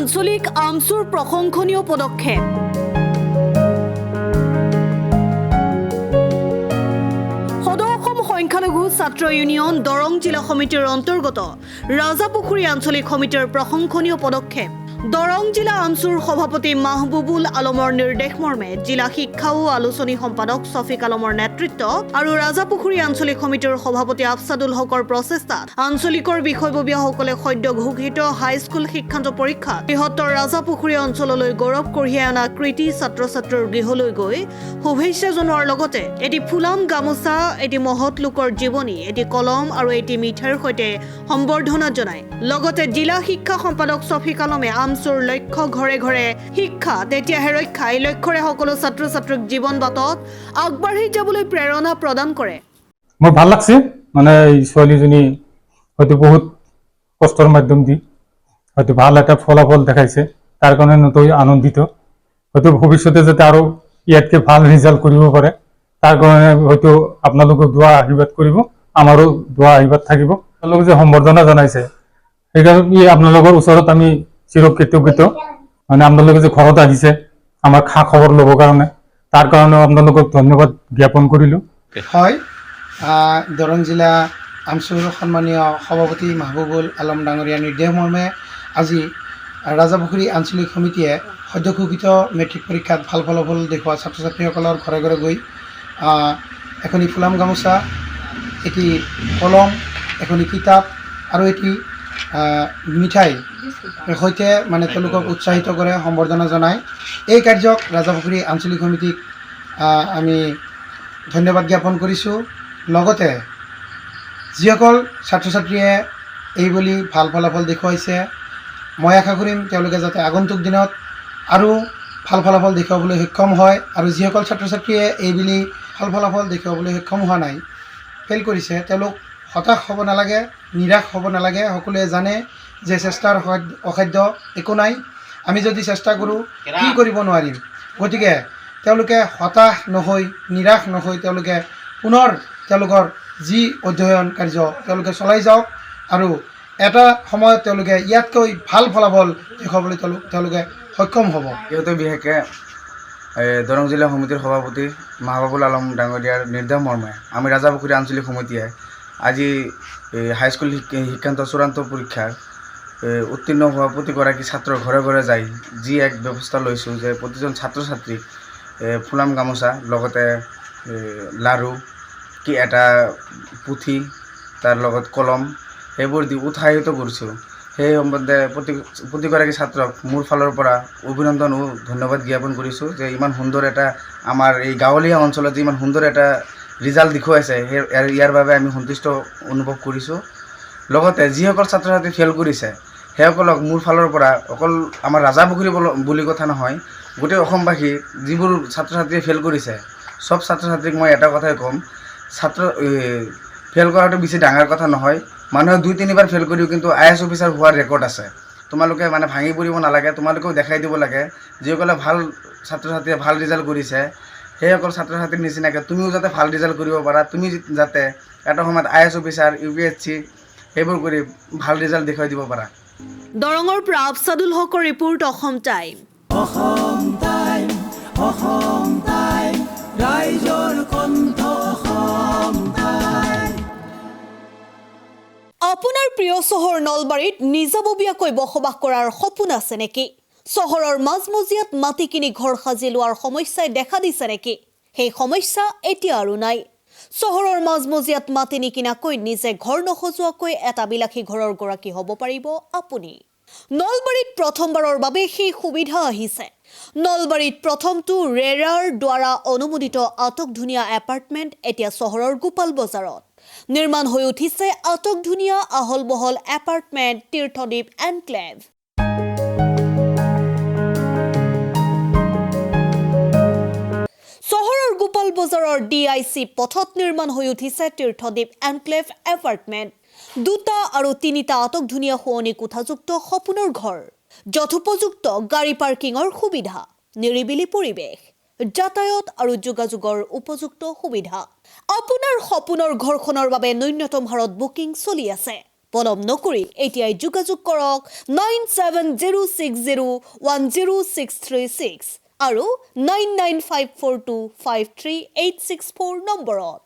আঞ্চলিক আমচুৰ প্ৰশংসনীয় পদক্ষেপ। সদৌ সংখ্যালঘু ছাত্ৰ ইউনিয়ন দৰং জিলা সমিতিৰ অন্তৰ্গত ৰাজাপুখুৰী আঞ্চলিক সমিতিৰ প্ৰশংসনীয় পদক্ষেপ। দৰং জিলা আমচুৰ সভাপতি মাহবুবুল আলমৰ নিৰ্দেশ মৰ্মে জিলা শিক্ষা ও আলোচনী সম্পাদক শফিক আলমৰ নেতৃত্ব আৰু ৰাজাপুখুৰী আঞ্চলিক সমিতিৰ সভাপতি আফছাদুল হকৰ প্ৰচেষ্টাত আঞ্চলিকৰ বিষয়ববীয়াসকলে সদ্য ঘোষিত হাইস্কুল শিক্ষান্ত পৰীক্ষাত বৃহত্তৰ ৰাজাপুখুৰী অঞ্চললৈ গৌৰৱ কঢ়িয়াই অনা কৃতি ছাত্ৰ ছাত্ৰীৰ গৃহলৈ গৈ শুভেচ্ছা জনোৱাৰ লগতে এটি ফুলাম গামোচা, এটি মহৎ লোকৰ জীৱনী, এটি কলম আৰু এটি মিঠাইৰ সৈতে সম্বৰ্ধনা জনায়। লগতে জিলা শিক্ষা সম্পাদক শফিক আলমে আমচুৰ লক্ষ্য ঘৰে ঘৰে শিক্ষা তেতিয়াহে ৰক্ষা এই লক্ষ্যৰে সকলো ছাত্ৰ ছাত্ৰীক জীৱন বাটত আগবাঢ়ি যাবলৈ প্ৰেৰণা প্ৰদান কৰে। মোৰ ভাল লাগছে, মানে এই ছোৱালীজনী হয়তো বহুত কষ্টৰ মাধ্যম দি হয়তো ভাল এটা ফলাফল দেখাইছে, তাৰ কাৰণে নতৈ আনন্দিত। হয়তো ভৱিষ্যতে যাতে আৰু ইয়াতকৈ ভাল ৰিজাল্ট কৰিব পাৰে, তাৰ কাৰণে হয়তো আপোনালোকক দোৱা আশীৰ্বাদ কৰিব, আমাৰো দোৱা আশীৰ্বাদ থাকিব। আপোনালোকে যে সম্বৰ্ধনা জনাইছে সেইকাৰণে আপোনালোকৰ ওচৰত আমি চিৰকৃতজ্ঞ। মানে আপোনালোকে যে ঘৰত আহিছে আমাৰ খা খবৰ ল'বৰ কাৰণে, তাৰ কাৰণেও আপোনালোকক ধন্যবাদ জ্ঞাপন কৰিলোঁ। হয়, দৰং জিলা আমচুৰ সন্মানীয় সভাপতি মাহবুবুল আলম ডাঙৰীয়াৰ নিৰ্দেশ মৰ্মে আজি ৰাজাপুখুৰী আঞ্চলিক সমিতিয়ে সদ্য ঘোষিত মেট্ৰিক পৰীক্ষাত ভাল ফলাফল দেখুওৱা ছাত্ৰ ছাত্ৰীসকলৰ ঘৰে ঘৰে গৈ এখনি ফুলাম গামোচা, এটি কলম, এখনি কিতাপ আৰু এটি মিঠাই সৈতে মানে তেওঁলোকক উৎসাহিত কৰে, সম্বৰ্ধনা জনায়। এই কাৰ্যক ৰাজাপুখুৰী আঞ্চলিক সমিতিক আমি ধন্যবাদ জ্ঞাপন কৰিছোঁ। লগতে যিসকল ছাত্ৰ ছাত্ৰীয়ে এইবুলি ভাল ফলাফল দেখুৱাইছে, মই আশা কৰিম তেওঁলোকে যাতে আগন্তুক দিনত আৰু ভাল ফলাফল দেখুৱাবলৈ সক্ষম হয়। আৰু যিসকল ছাত্ৰ ছাত্ৰীয়ে এইবুলি ভাল ফলাফল দেখুৱাবলৈ সক্ষম হোৱা নাই, ফেইল কৰিছে, তেওঁলোক হতাশ হ'ব নালাগে, নিৰাশ হ'ব নালাগে। সকলোৱে জানে যে চেষ্টাৰ অসাধ্য একো নাই, আমি যদি চেষ্টা কৰোঁ কি কৰিব নোৱাৰিম। গতিকে তেওঁলোকে হতাশ নহৈ, নিৰাশ নহৈ তেওঁলোকে পুনৰ তেওঁলোকৰ যি অধ্যয়ন কাৰ্য তেওঁলোকে চলাই যাওক আৰু এটা সময়ত তেওঁলোকে ইয়াতকৈ ভাল ফলাফল দেখুৱাবলৈ তেওঁলোকে সক্ষম হ'ব। যিহেতু বিশেষকৈ দৰং জিলা সমিতিৰ সভাপতি মাহবুবুল আলম ডাঙৰীয়াৰ নিৰ্দেশ মৰ্মে আমি ৰাজাপুখুৰী আঞ্চলিক সমিতিয়ে আজি হাইস্কুল শিক্ষান্ত চূড়ান্ত পৰীক্ষাৰ উত্তীৰ্ণ হোৱা প্ৰতিগৰাকী ছাত্ৰৰ ঘৰে ঘৰে যাই যি এক ব্যৱস্থা লৈছোঁ যে প্ৰতিজন ছাত্ৰ ছাত্ৰীক ফুলাম গামোচা, লগতে লাড়ু, কি এটা পুথি, তাৰ লগত কলম, সেইবোৰ দি উৎসাহিত কৰিছোঁ। সেই সম্বন্ধে প্ৰতিগৰাকী ছাত্ৰক মোৰ ফালৰ পৰা অভিনন্দন ও ধন্যবাদ জ্ঞাপন কৰিছোঁ যে ইমান সুন্দৰ এটা আমাৰ এই গাঁৱলীয়া অঞ্চলত ইমান সুন্দৰ এটা ৰিজাল্ট দেখুৱাইছে, ইয়াৰ বাবে আমি সন্তুষ্ট অনুভৱ কৰিছোঁ। লগতে যিসকল ছাত্ৰ ছাত্ৰী ফেইল কৰিছে সেইসকলক মোৰ ফালৰ পৰা অকল আমাৰ ৰাজাপুখুৰী বুলি কথা নহয়, গোটেই অসমবাসী যিবোৰ ছাত্ৰ ছাত্ৰীয়ে ফেইল কৰিছে সব ছাত্ৰ ছাত্ৰীক মই এটা কথাই ক'ম, ফেইল কৰাটো বেছি ডাঙৰ কথা নহয়। মানুহে 2-3বাৰ ফেইল কৰিও কিন্তু IAS অফিচাৰ হোৱাৰ ৰেকৰ্ড আছে। তোমালোকে মানে ভাঙি পৰিব নালাগে, তোমালোকেও দেখাই দিব লাগে। যিসকলে ভাল ছাত্ৰ ছাত্ৰীয়ে ভাল ৰিজাল্ট কৰিছে সেইসকল ছাত্ৰ ছাত্ৰীৰ নিচিনাকৈ তুমিও যাতে ভাল ৰিজাল্ট কৰিব পাৰা, তুমি যাতে এটা সময়ত IAS অফিচাৰ, UPSC সেইবোৰ কৰি ভাল ৰিজাল্ট দেখুৱাই দিব পাৰা। দৰঙৰ পৰা আফছাদুল হকৰ ৰিপোৰ্ট, অসম টাইম। আপোনাৰ প্ৰিয় চহৰ নলবাৰীত নিজাববীয়াকৈ বসবাস কৰাৰ সপোন আছে নেকি? চহৰৰ মাজমজিয়াত মাটি কিনি ঘৰ সাজি লোৱাৰ সমস্যাই দেখা দিছে নেকি? সেই সমস্যা এতিয়া আৰু নাই। চহৰৰ মাজমজিয়াত মাটি নিকিনাকৈ নিজে ঘৰ নসজোৱাকৈ এটা বিলাসী ঘৰৰ গৰাকী হ'ব পাৰিব আপুনি। নলবাৰীত প্ৰথমবাৰৰ বাবে সেই সুবিধা আহিছে। নলবাৰীত প্ৰথমটো ৰেৰাৰ দ্বাৰা অনুমোদিত আটকধুনীয়া এপাৰ্টমেণ্ট এতিয়া চহৰৰ গোপাল বজাৰত নিৰ্মাণ হৈ উঠিছে। আটকধুনীয়া আহল বহল এপাৰ্টমেণ্ট তীৰ্থদ্বীপ এনক্লেভ। চহৰৰ গোপাল বজাৰৰ DIC পথত নিৰ্মাণ হৈ উঠিছে তীৰ্থদ্বীপ এনক্লেভ এপাৰ্টমেণ্ট। 2টা আৰু 3টা আটকধুনীয়া শুৱনি কোঠাযুক্ত সপোনৰ ঘৰ, যথোপযুক্ত গাড়ী পাৰ্কিঙৰ সুবিধা, নিৰিবিলি পৰিৱেশ, যাতায়াত আৰু যোগাযোগৰ উপযুক্ত সুবিধা। আপোনাৰ সপোনৰ ঘৰখনৰ বাবে ন্যূনতম হাৰত বুকিং চলি আছে। পলম নকৰি এতিয়াই যোগাযোগ কৰক 9706010636 আৰু 9954253864 নম্বৰত।